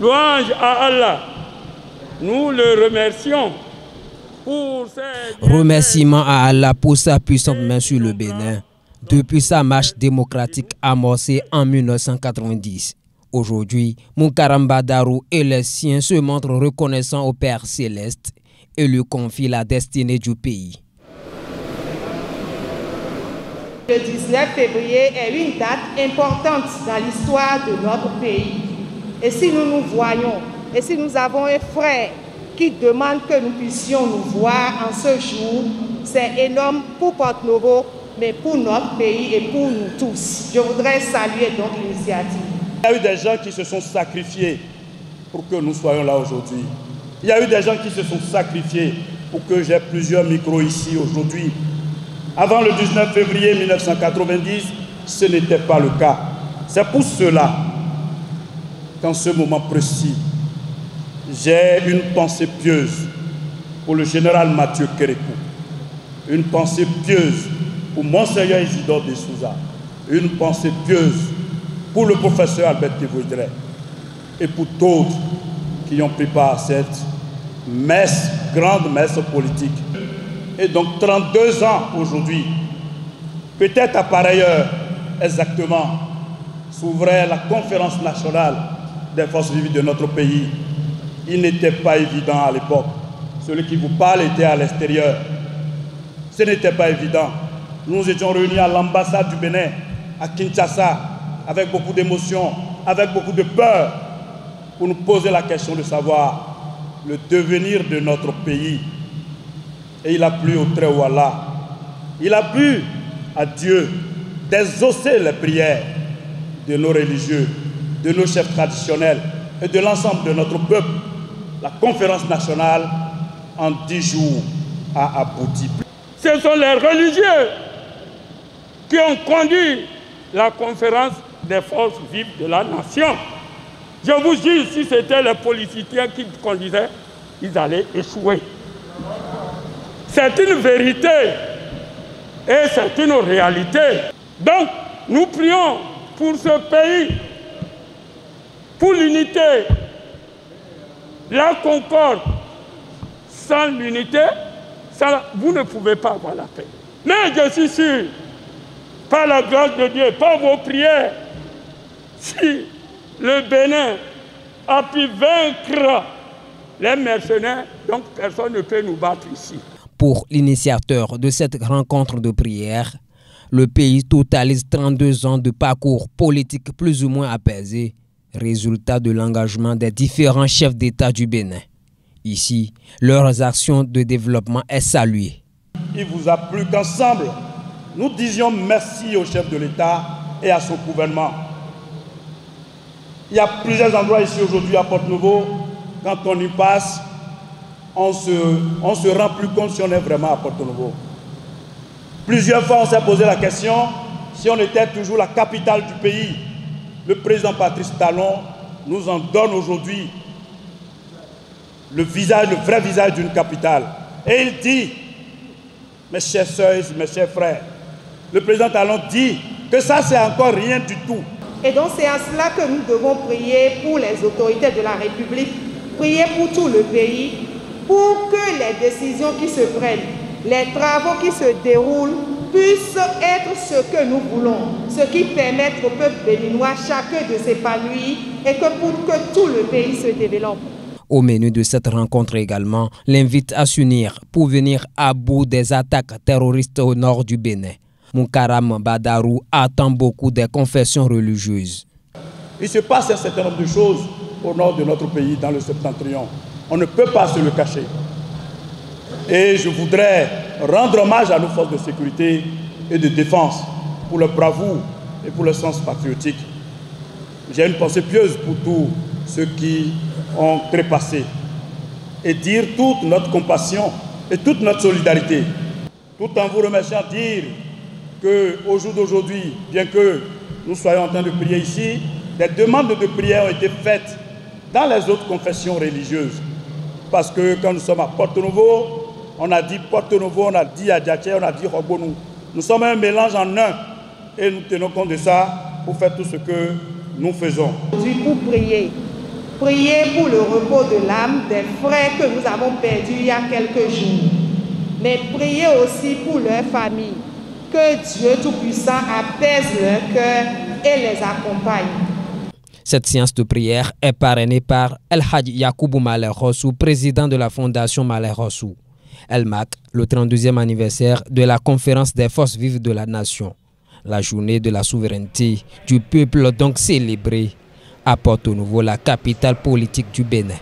Louange à Allah. Nous le remercions pour ses... Remerciements à Allah pour sa puissante main sur le Bénin depuis sa marche démocratique amorcée en 1990. Aujourd'hui, Munkaram Badarou et les siens se montrent reconnaissants au Père Céleste et lui confient la destinée du pays. Le 19 février est une date importante dans l'histoire de notre pays. Et si nous nous voyons, et si nous avons un frère qui demande que nous puissions nous voir en ce jour, c'est énorme pour Porto-Novo, mais pour notre pays et pour nous tous. Je voudrais saluer donc l'initiative. Il y a eu des gens qui se sont sacrifiés pour que nous soyons là aujourd'hui. Il y a eu des gens qui se sont sacrifiés pour que j'ai plusieurs micros ici aujourd'hui. Avant le 19 février 1990, ce n'était pas le cas. C'est pour cela qu'en ce moment précis, j'ai une pensée pieuse pour le général Mathieu Kérékou, une pensée pieuse pour Monseigneur Isidore de Souza, une pensée pieuse pour le professeur Albert Thévoudret et pour d'autres qui ont pris part à cette messe, grande messe politique. Et donc 32 ans aujourd'hui, peut-être à pareille heure exactement, s'ouvrait la conférence nationale des forces vives de notre pays. Il n'était pas évident à l'époque. Celui qui vous parle était à l'extérieur. Ce n'était pas évident. Nous étions réunis à l'ambassade du Bénin, à Kinshasa, avec beaucoup d'émotion, avec beaucoup de peur, pour nous poser la question de savoir le devenir de notre pays. Et il a plu au Très-Haut Allah, il a plu à Dieu d'exaucer les prières de nos religieux, de nos chefs traditionnels et de l'ensemble de notre peuple. La conférence nationale, en 10 jours, a abouti. Ce sont les religieux qui ont conduit la conférence des forces vives de la nation. Je vous dis, si c'était les politiciens qui conduisaient, ils allaient échouer. C'est une vérité et c'est une réalité. Donc, nous prions pour ce pays, pour l'unité, la concorde. Sans l'unité, vous ne pouvez pas avoir la paix. Mais je suis sûr, par la grâce de Dieu, par vos prières, si le Bénin a pu vaincre les mercenaires, donc personne ne peut nous battre ici. Pour l'initiateur de cette rencontre de prière, le pays totalise 32 ans de parcours politique plus ou moins apaisé, résultat de l'engagement des différents chefs d'État du Bénin. Ici, leurs actions de développement est saluée. Il vous a plu qu'ensemble, nous disions merci au chef de l'État et à son gouvernement. Il y a plusieurs endroits ici aujourd'hui à Porto-Novo, quand on y passe, on se rend plus compte si on est vraiment à Porto-Novo. Plusieurs fois, on s'est posé la question si on était toujours la capitale du pays. Le président Patrice Talon nous en donne aujourd'hui le vrai visage d'une capitale. Et il dit, mes chers sœurs, mes chers frères, le président Talon dit que ça, c'est encore rien du tout. Et donc, c'est à cela que nous devons prier pour les autorités de la République, prier pour tout le pays, pour que les décisions qui se prennent, les travaux qui se déroulent, puissent être ce que nous voulons, ce qui permet au peuple béninois chacun de s'épanouir et que pour que tout le pays se développe. Au menu de cette rencontre également, l'invite à s'unir pour venir à bout des attaques terroristes au nord du Bénin. Munkaram Badarou attend beaucoup des confessions religieuses. Il se passe un certain nombre de choses au nord de notre pays, dans le septentrion. On ne peut pas se le cacher. Et je voudrais rendre hommage à nos forces de sécurité et de défense pour leur bravoure et pour leur sens patriotique. J'ai une pensée pieuse pour tous ceux qui ont trépassé et dire toute notre compassion et toute notre solidarité. Tout en vous remerciant, dire qu'au jour d'aujourd'hui, bien que nous soyons en train de prier ici, des demandes de prière ont été faites dans les autres confessions religieuses. Parce que quand nous sommes à Porto-Novo, on a dit Porto-Novo, on a dit Adjaché, on a dit Robonou. Nous sommes un mélange en un et nous tenons compte de ça pour faire tout ce que nous faisons. Pour prier Priez pour le repos de l'âme des frères que nous avons perdus il y a quelques jours. Mais priez aussi pour leur famille. Que Dieu Tout-Puissant apaise leur cœur et les accompagne. Cette séance de prière est parrainée par El Hadj Yacoubou Maleh Rossou, président de la Fondation Maleh Rossou. Elle marque le 32e anniversaire de la conférence des forces vives de la nation. La journée de la souveraineté du peuple donc célébrée à Porto-Novo, la capitale politique du Bénin.